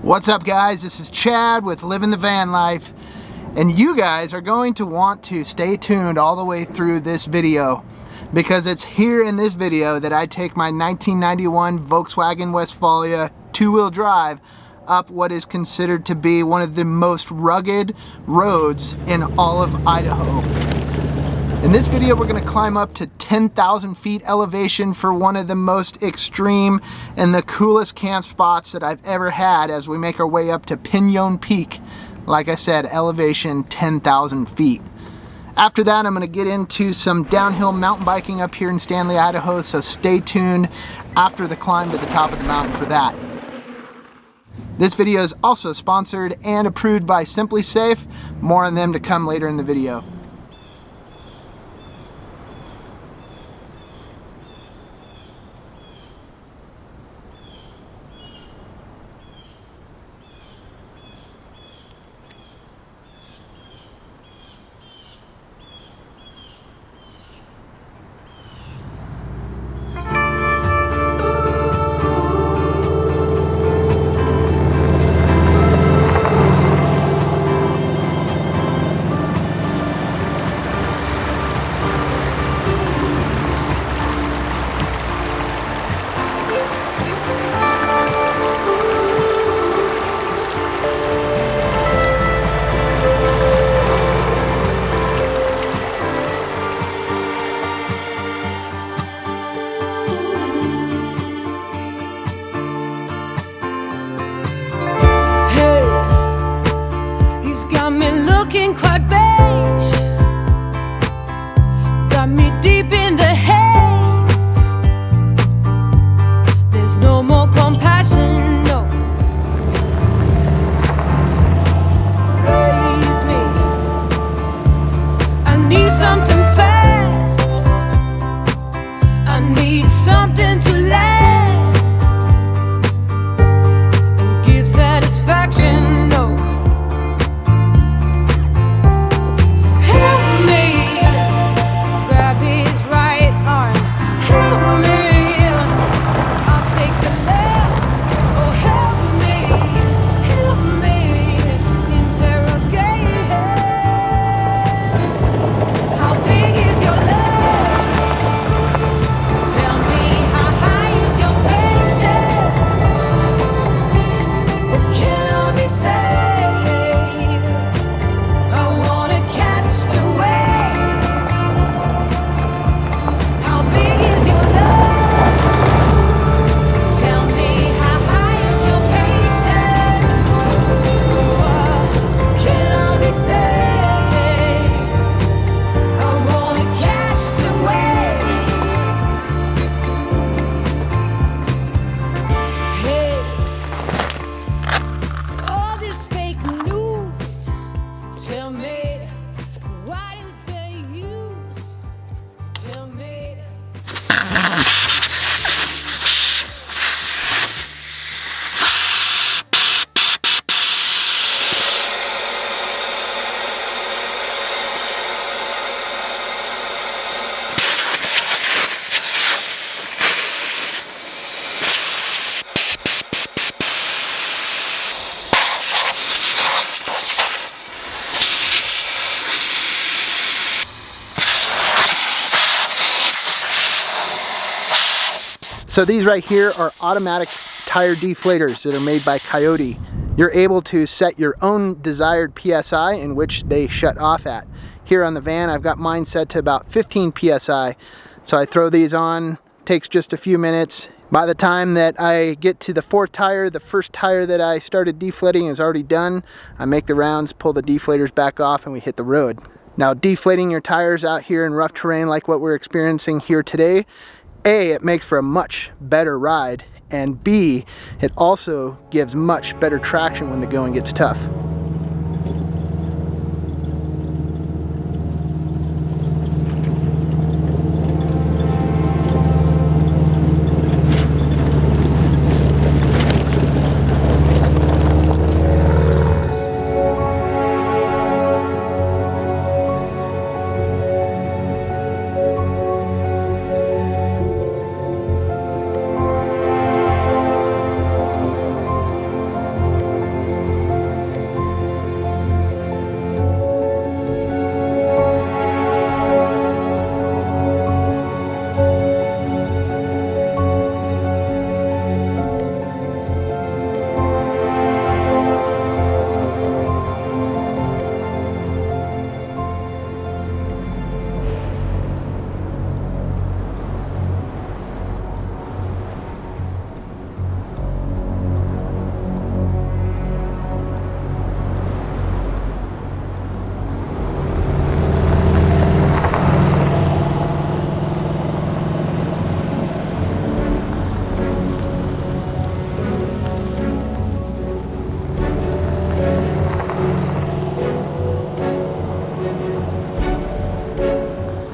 What's up, guys? This is Chad with Living the Van Life, and you guys are going to want to stay tuned all the way through this video because it's here in this video that I take my 1991 Volkswagen Westfalia two-wheel drive up what is considered to be one of the most rugged roads in all of Idaho. In this video, we're going to climb up to 10,000 feet elevation for one of the most extreme and the coolest camp spots that I've ever had as we make our way up to Pinyon Peak. Like I said, elevation 10,000 feet. After that, I'm going to get into some downhill mountain biking up here in Stanley, Idaho, so stay tuned after the climb to the top of the mountain for that. This video is also sponsored and approved by Simplisafe. More on them to come later in the video. Looking quite beige, got me deep in the haze. There's no more compassion, no. Raise me, I need something fast, I need something to last and give satisfaction, no. So these right here are automatic tire deflators that are made by Coyote. You're able to set your own desired PSI in which they shut off at. Here on the van, I've got mine set to about 15 PSI. So I throw these on, takes just a few minutes. By the time that I get to the fourth tire, the first tire that I started deflating is already done. I make the rounds, pull the deflators back off, and we hit the road. Now, deflating your tires out here in rough terrain like what we're experiencing here today, A, it makes for a much better ride, and B, it also gives much better traction when the going gets tough.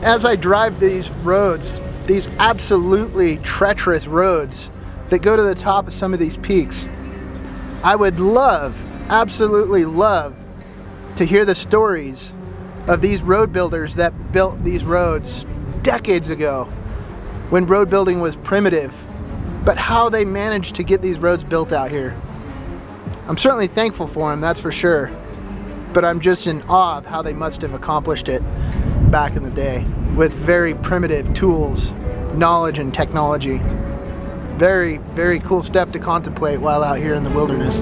as I drive these roads, these absolutely treacherous roads that go to the top of some of these peaks, I would love, absolutely love, to hear the stories of these road builders that built these roads decades ago when road building was primitive, but how they managed to get these roads built out here. I'm certainly thankful for them, that's for sure, but I'm just in awe of how they must have accomplished it back in the day with very primitive tools, knowledge, and technology. Very, very cool step to contemplate while out here in the wilderness.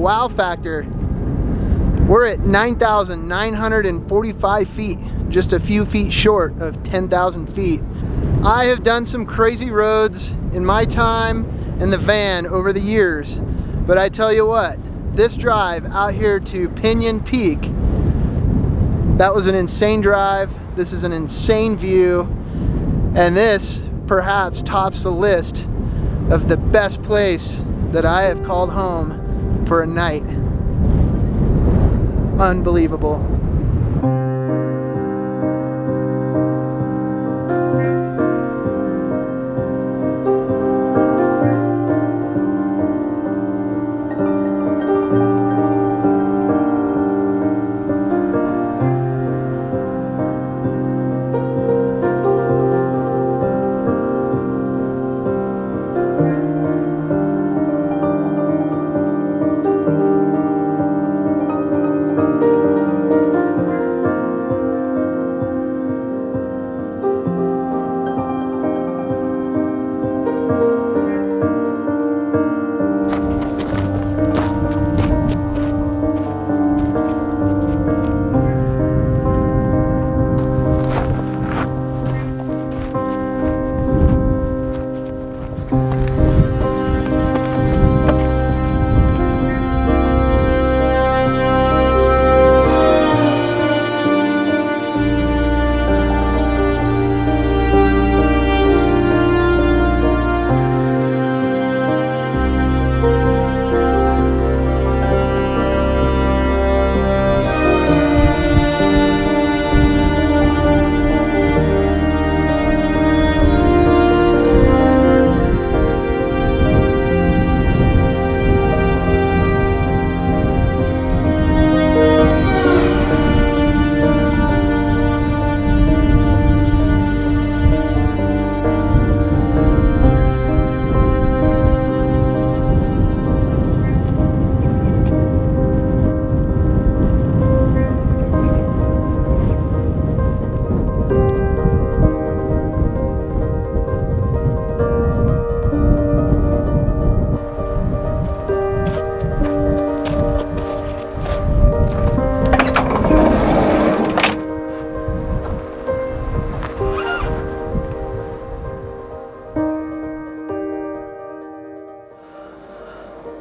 wow factor. We're at 9,945 feet, just a few feet short of 10,000 feet. I have done some crazy roads in my time in the van over the years, but I tell you what, this drive out here to Pinyon Peak, that was an insane drive. This is an insane view, and this perhaps tops the list of the best place that I have called home for a night. Unbelievable.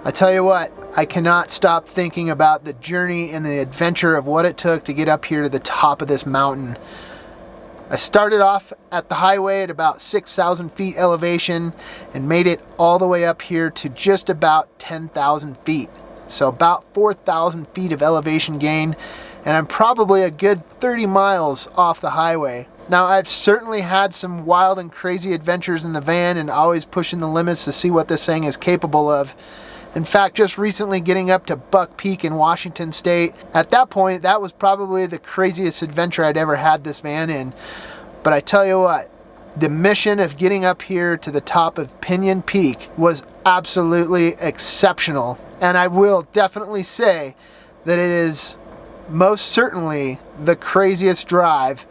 I tell you what, I cannot stop thinking about the journey and the adventure of what it took to get up here to the top of this mountain. I started off at the highway at about 6,000 feet elevation and made it all the way up here to just about 10,000 feet. So about 4,000 feet of elevation gain, and I'm probably a good 30 miles off the highway. Now, I've certainly had some wild and crazy adventures in the van and always pushing the limits to see what this thing is capable of. In fact, just recently getting up to Buck Peak in Washington State. At that point, that was probably the craziest adventure I'd ever had this van in. But I tell you what, the mission of getting up here to the top of Pinyon Peak was absolutely exceptional. And I will definitely say that it is most certainly the craziest drive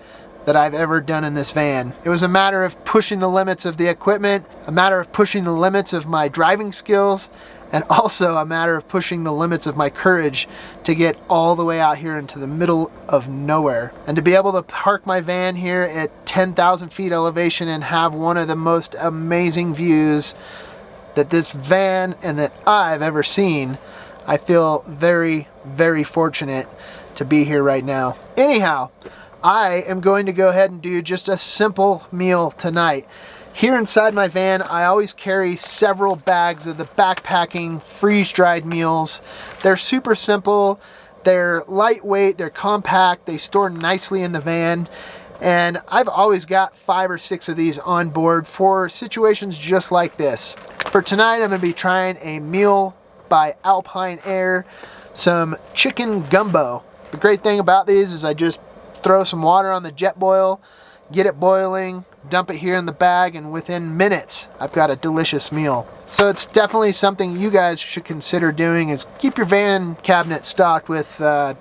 that I've ever done in this van. It was a matter of pushing the limits of the equipment, a matter of pushing the limits of my driving skills, and also a matter of pushing the limits of my courage to get all the way out here into the middle of nowhere. And to be able to park my van here at 10,000 feet elevation and have one of the most amazing views that this van and that I've ever seen, I feel very, very fortunate to be here right now. Anyhow, I am going to go ahead and do just a simple meal tonight. Here inside my van, I always carry several bags of the backpacking freeze-dried meals. They're super simple, they're lightweight, they're compact, they store nicely in the van, and I've always got 5 or 6 of these on board for situations just like this. For tonight, I'm going to be trying a meal by Alpine Air, some chicken gumbo. The great thing about these is I just throw some water on the jet boil, get it boiling, dump it here in the bag, and within minutes I've got a delicious meal. So it's definitely something you guys should consider doing, is keep your van cabinet stocked with 4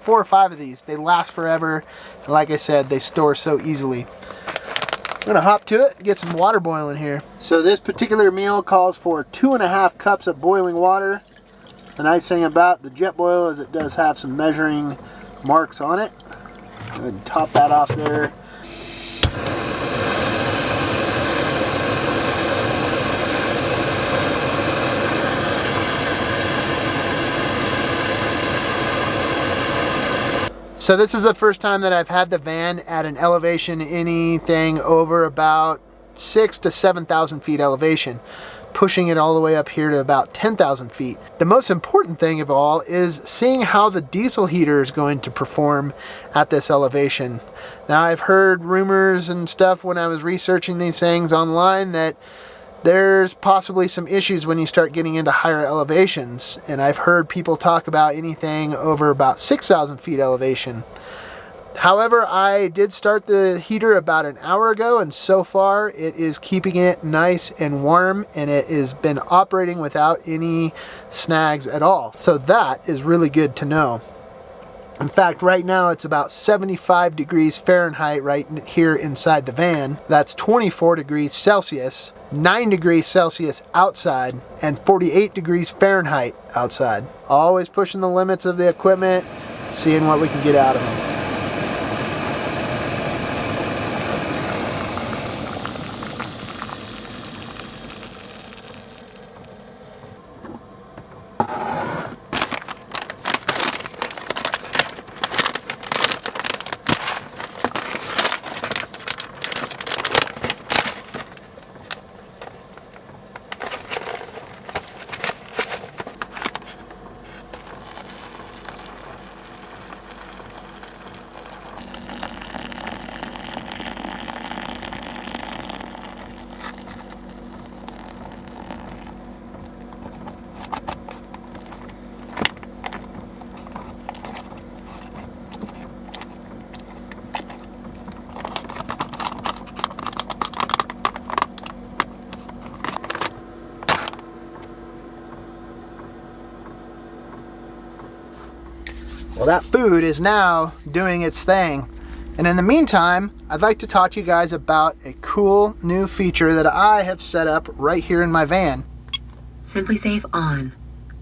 or 5 of these. They last forever, and like I said, they store so easily. I'm gonna hop to it and get some water boiling here. So this particular meal calls for 2.5 cups of boiling water. The nice thing about the jet boil is it does have some measuring marks on it. Go ahead and top that off there. So this is the first time that I've had the van at an elevation anything over about 6,000 to 7,000 feet elevation. pushing it all the way up here to about 10,000 feet. The most important thing of all is seeing how the diesel heater is going to perform at this elevation. Now, I've heard rumors and stuff when I was researching these things online that there's possibly some issues when you start getting into higher elevations, and I've heard people talk about anything over about 6,000 feet elevation. However, I did start the heater about an hour ago, and so far it is keeping it nice and warm, and it has been operating without any snags at all. So that is really good to know. In fact, right now it's about 75 degrees Fahrenheit right here inside the van. That's 24 degrees Celsius, 9 degrees Celsius outside, and 48 degrees Fahrenheit outside. Always pushing the limits of the equipment, seeing what we can get out of it. Well, that food is now doing its thing. And in the meantime, I'd like to talk to you guys about a cool new feature that I have set up right here in my van. Simplisafe on.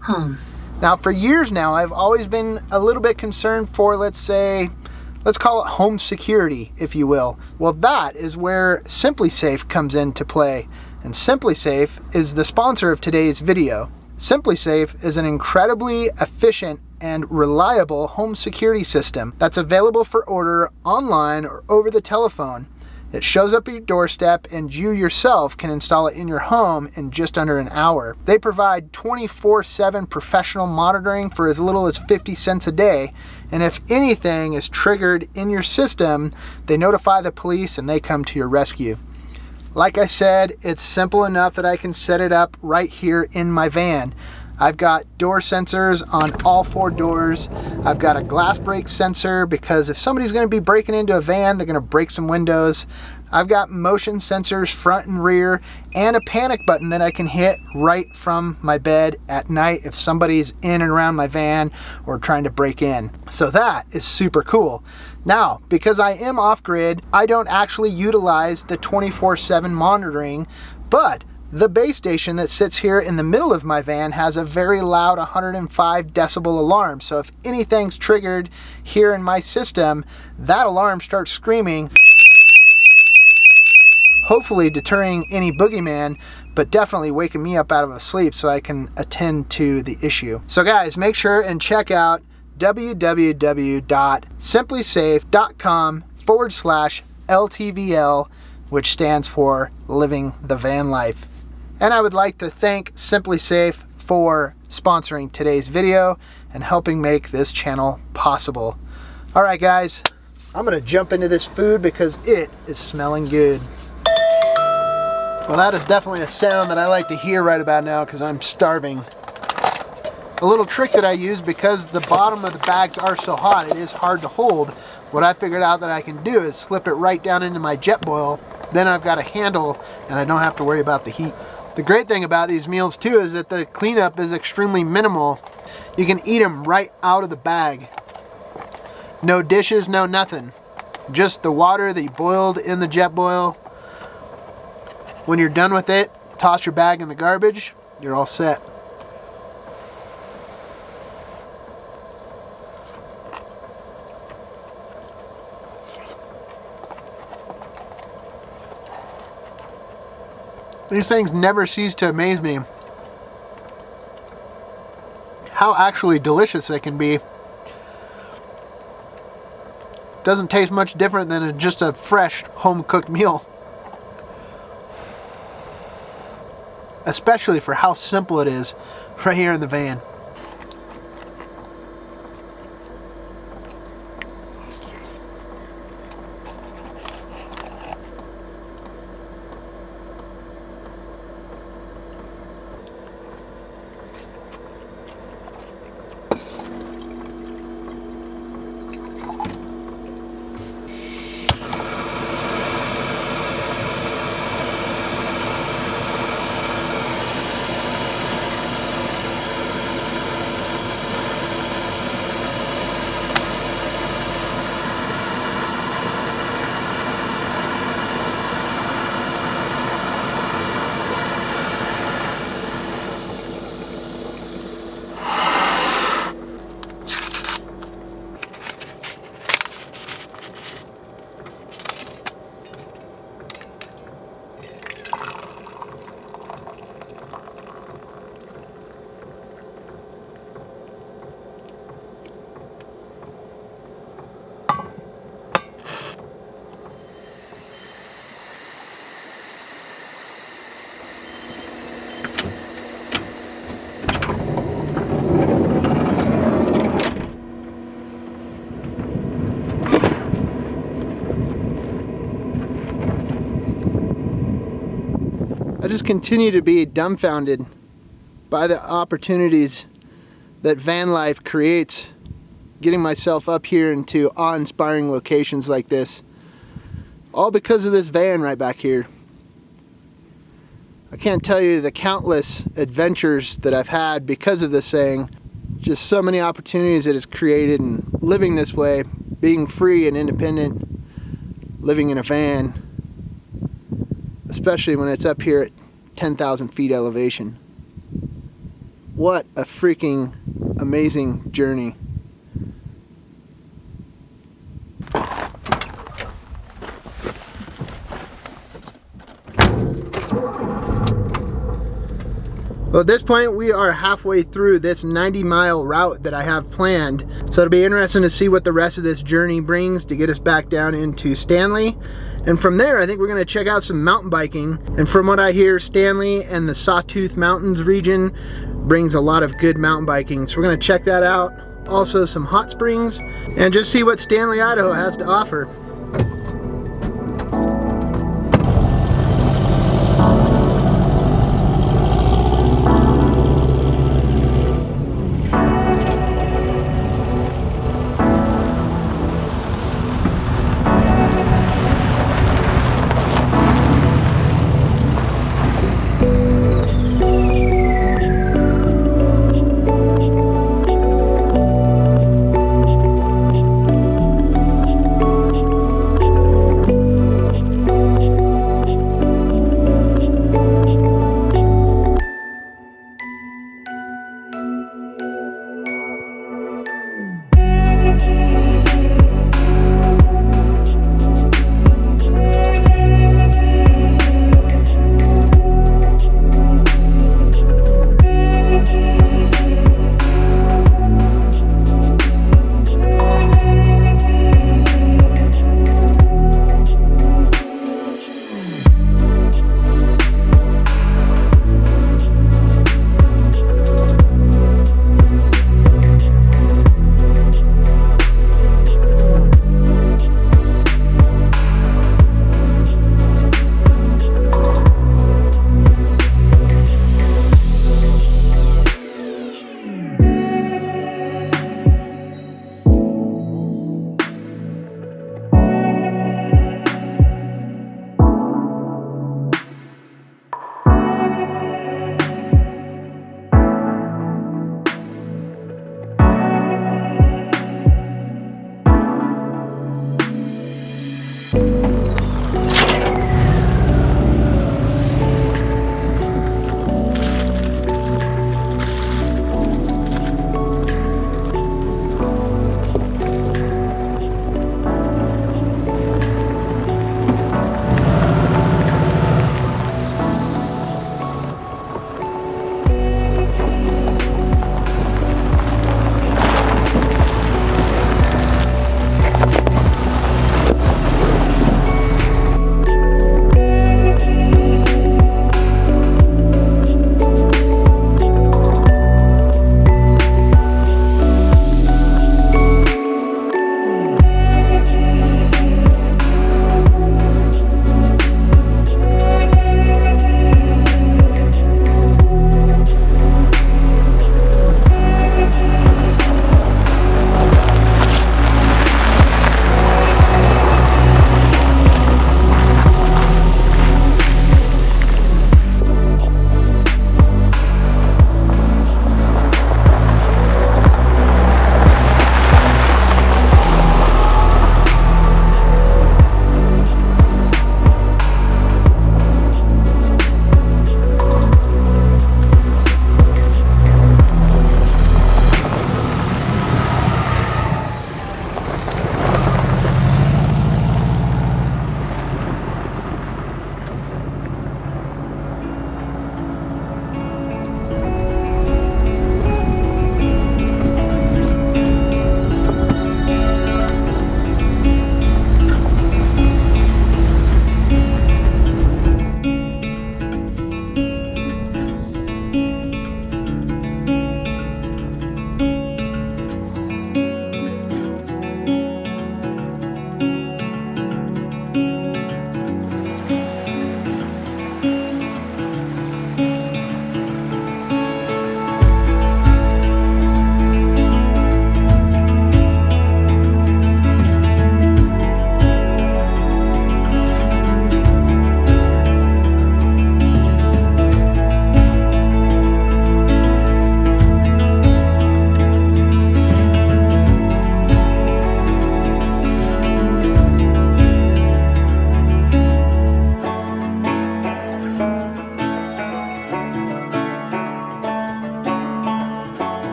Home. Now, for years now, I've always been a little bit concerned for, let's call it home security, if you will. Well, that is where Simplisafe comes into play. And Simplisafe is the sponsor of today's video. Simplisafe is an incredibly efficient and reliable home security system that's available for order online or over the telephone. It shows up at your doorstep, and you yourself can install it in your home in just under an hour. They provide 24/7 professional monitoring for as little as 50 cents a day, and if anything is triggered in your system, they notify the police and they come to your rescue. Like I said, it's simple enough that I can set it up right here in my van. I've got door sensors on all 4 doors. I've got a glass break sensor because if somebody's going to be breaking into a van, they're going to break some windows. I've got motion sensors front and rear, and a panic button that I can hit right from my bed at night if somebody's in and around my van or trying to break in. So that is super cool. Now, because I am off-grid, I don't actually utilize the 24/7 monitoring, but the base station that sits here in the middle of my van has a very loud 105 decibel alarm. So if anything's triggered here in my system, that alarm starts screaming, hopefully deterring any boogeyman, but definitely waking me up out of a sleep so I can attend to the issue. So guys, make sure and check out www.simplisafe.com/LTVL, which stands for Living the Van Life. And I would like to thank Simplisafe for sponsoring today's video and helping make this channel possible. All right, guys, I'm gonna jump into this food because it is smelling good. Well, that is definitely a sound that I like to hear right about now because I'm starving. A little trick that I use, because the bottom of the bags are so hot, it is hard to hold. What I figured out that I can do is slip it right down into my Jetboil. Then I've got a handle and I don't have to worry about the heat. The great thing about these meals too is that the cleanup is extremely minimal. You can eat them right out of the bag. No dishes, no nothing. Just the water that you boiled in the Jetboil. When you're done with it, toss your bag in the garbage, you're all set. These things never cease to amaze me. How actually delicious they can be. Doesn't taste much different than just a fresh home-cooked meal. especially for how simple it is right here in the van. I just continue to be dumbfounded by the opportunities that van life creates, getting myself up here into awe-inspiring locations like this, all because of this van right back here. I can't tell you the countless adventures that I've had because of this thing, just so many opportunities it has created, and living this way, being free and independent, living in a van, especially when it's up here at 10,000 feet elevation. What a freaking amazing journey. Well, at this point we are halfway through this 90-mile route that I have planned, so it'll be interesting to see what the rest of this journey brings to get us back down into Stanley. And from there, I think we're gonna check out some mountain biking. And from what I hear, Stanley and the Sawtooth Mountains region brings a lot of good mountain biking. So we're gonna check that out. Also some hot springs, and just see what Stanley, Idaho has to offer.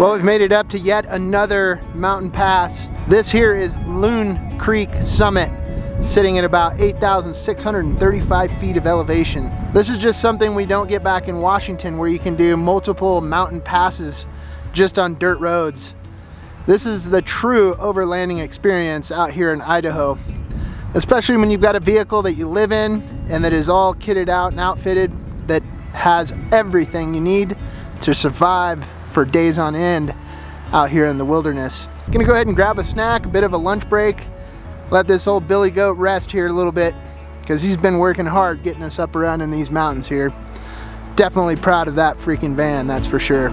Well, we've made it up to yet another mountain pass. This here is Loon Creek Summit, sitting at about 8,635 feet of elevation. This is just something we don't get back in Washington, where you can do multiple mountain passes just on dirt roads. This is the true overlanding experience out here in Idaho, especially when you've got a vehicle that you live in and that is all kitted out and outfitted, that has everything you need to survive for days on end out here in the wilderness. Gonna go ahead and grab a snack, a bit of a lunch break, let this old billy goat rest here a little bit, because he's been working hard getting us up around in these mountains here. Definitely proud of that freaking van, that's for sure.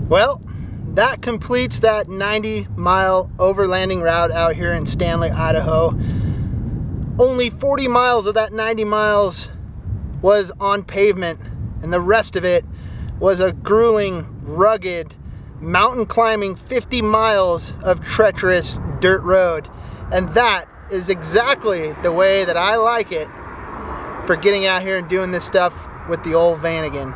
Well, that completes that 90-mile overlanding route out here in Stanley, Idaho. Only 40 miles of that 90 miles was on pavement, and the rest of it was a grueling, rugged, mountain climbing 50 miles of treacherous dirt road. And that is exactly the way that I like it for getting out here and doing this stuff with the old Vanagon.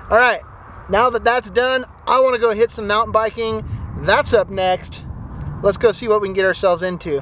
All right, now that that's done, I want to go hit some mountain biking. That's up next. Let's go see what we can get ourselves into.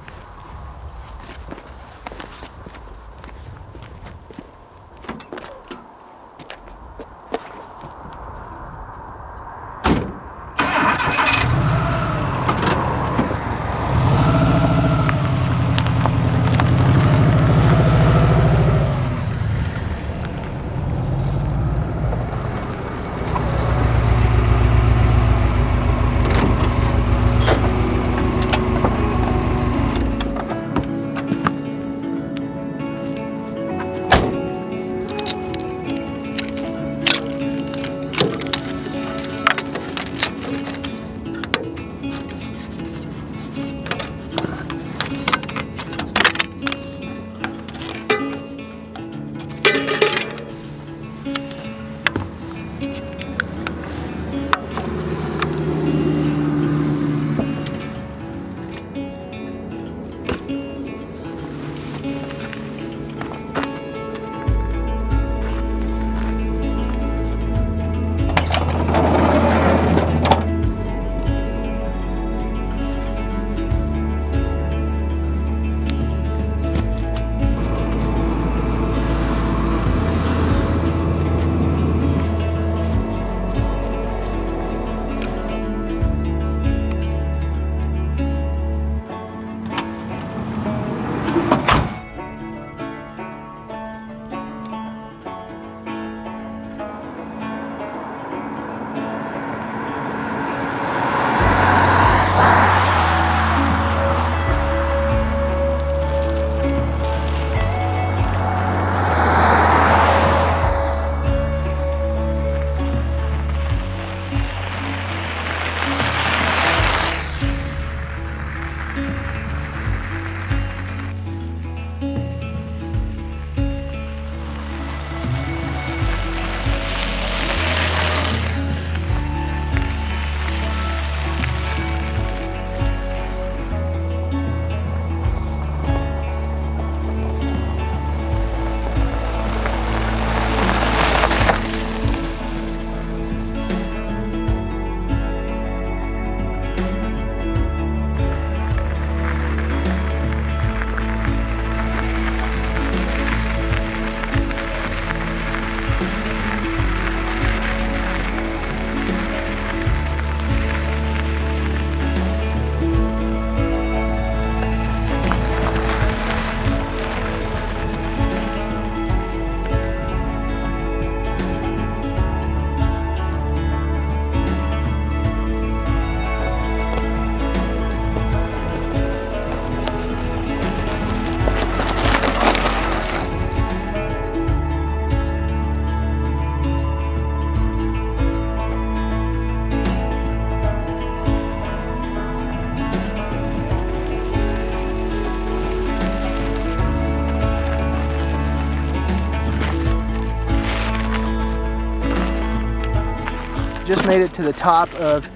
just made it to the top of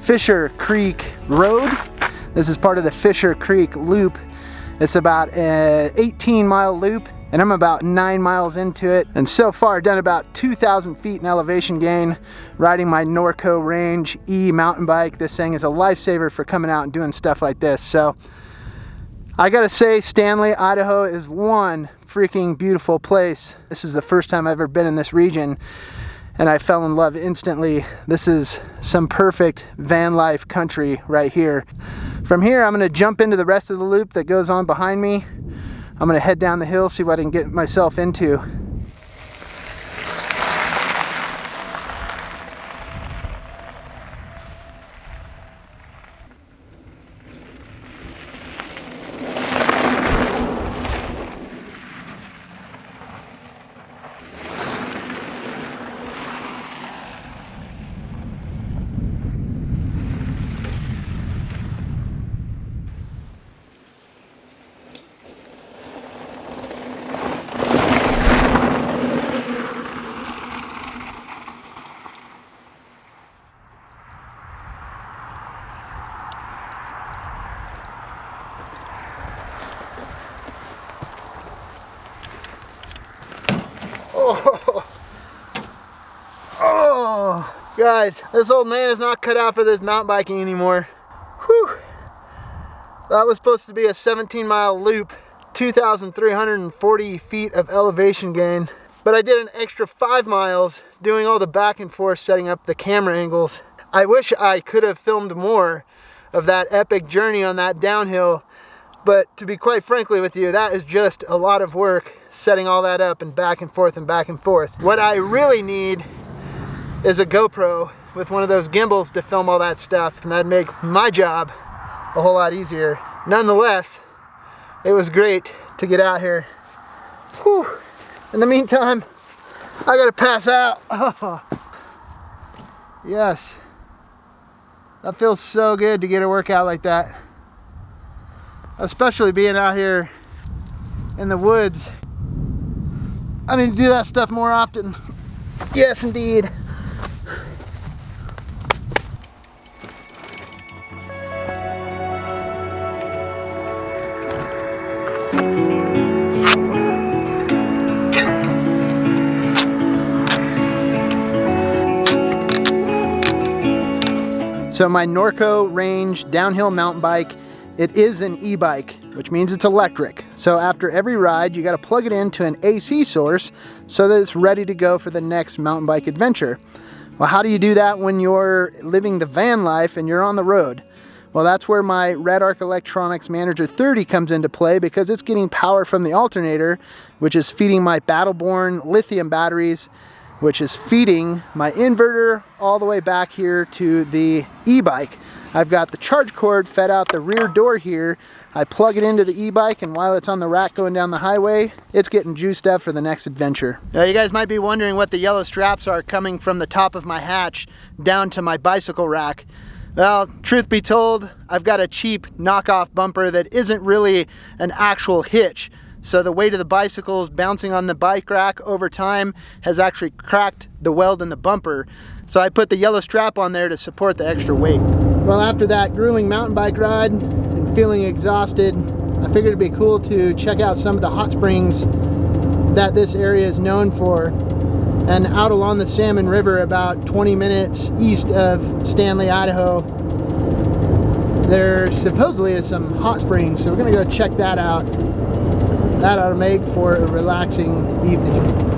Fisher Creek Road. This is part of the Fisher Creek Loop. It's about an 18-mile loop, and I'm about 9 miles into it. And so far, done about 2,000 feet in elevation gain, riding my Norco Range E mountain bike. This thing is a lifesaver for coming out and doing stuff like this. So I gotta say, Stanley, Idaho is one freaking beautiful place. This is the first time I've ever been in this region, and I fell in love instantly. This is some perfect van life country right here. From here, I'm gonna jump into the rest of the loop that goes on behind me. I'm gonna head down the hill, see what I can get myself into. Oh, guys, this old man is not cut out for this mountain biking anymore. Whew. That was supposed to be a 17-mile loop, 2,340 feet of elevation gain, but I did an extra 5 miles doing all the back and forth, setting up the camera angles. I wish I could have filmed more of that epic journey on that downhill, but to be quite frankly with you, that is just a lot of work, setting all that up and back and forth and back and forth. What I really need is a GoPro with one of those gimbals to film all that stuff, and that'd make my job a whole lot easier. Nonetheless, it was great to get out here. Whew. In the meantime, I gotta pass out. Oh. Yes, that feels so good to get a workout like that, especially being out here in the woods. I need to do that stuff more often. Yes, indeed. So my Norco Range downhill mountain bike, it is an e-bike, which means it's electric. So after every ride, you got to plug it into an AC source so that it's ready to go for the next mountain bike adventure. Well, how do you do that when you're living the van life and you're on the road? Well, that's where my Red Arc Electronics Manager 30 comes into play, because it's getting power from the alternator, which is feeding my Battleborn lithium batteries, which is feeding my inverter all the way back here to the e-bike. I've got the charge cord fed out the rear door here. I plug it into the e-bike, and while it's on the rack going down the highway, it's getting juiced up for the next adventure. Now, you guys might be wondering what the yellow straps are coming from the top of my hatch down to my bicycle rack. Well, truth be told, I've got a cheap knockoff bumper that isn't really an actual hitch. So the weight of the bicycles bouncing on the bike rack over time has actually cracked the weld in the bumper. So I put the yellow strap on there to support the extra weight. Well, after that grueling mountain bike ride and feeling exhausted, I figured it'd be cool to check out some of the hot springs that this area is known for. And out along the Salmon River, about 20 minutes east of Stanley, Idaho, there supposedly is some hot springs. So we're gonna go check that out. That ought to make for a relaxing evening.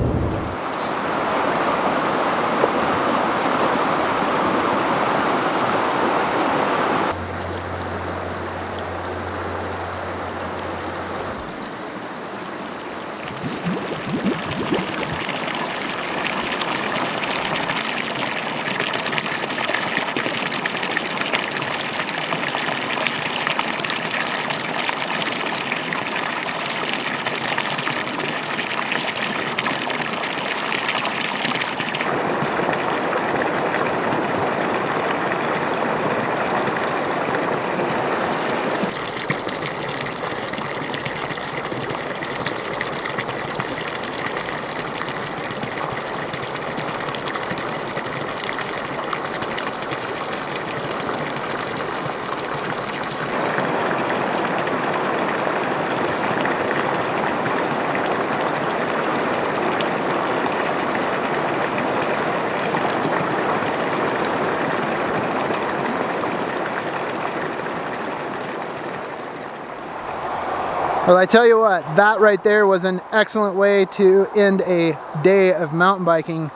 Well, I tell you what, that right there was an excellent way to end a day of mountain biking.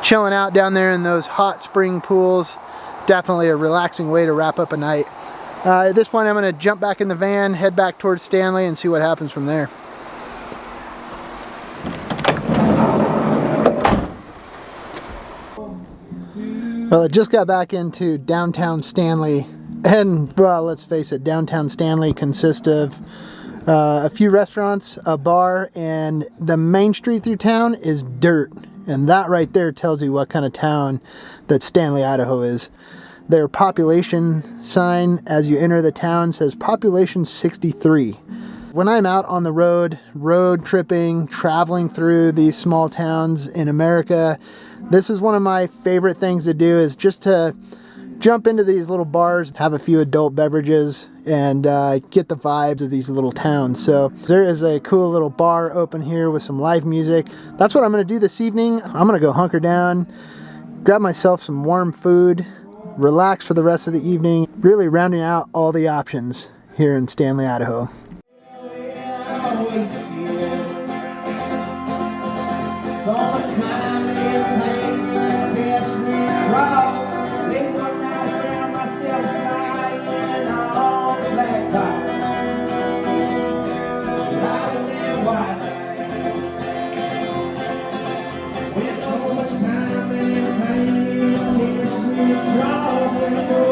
Chilling out down there in those hot spring pools. Definitely a relaxing way to wrap up a night. At this point, I'm going to jump back in the van, head back towards Stanley, and see what happens from there. Well, I just got back into downtown Stanley, and well, let's face it, downtown Stanley consists of a few restaurants, a bar, and the main street through town is dirt. And that right there tells you what kind of town that Stanley, Idaho is. Their population sign as you enter the town says population 63. When I'm out on the road tripping, traveling through these small towns in America, this is one of my favorite things to do, is just to jump into these little bars, have a few adult beverages, and get the vibes of these little towns. So there is a cool little bar open here with some live music. That's what I'm going to do this evening. I'm going to go hunker down, grab myself some warm food, relax for the rest of the evening, really rounding out all the options here in Stanley, Idaho. So much time and pain and cash withdrawal. Late one night I found myself flying on a black top, riding in white light. Went so much time and pain and cash withdrawal.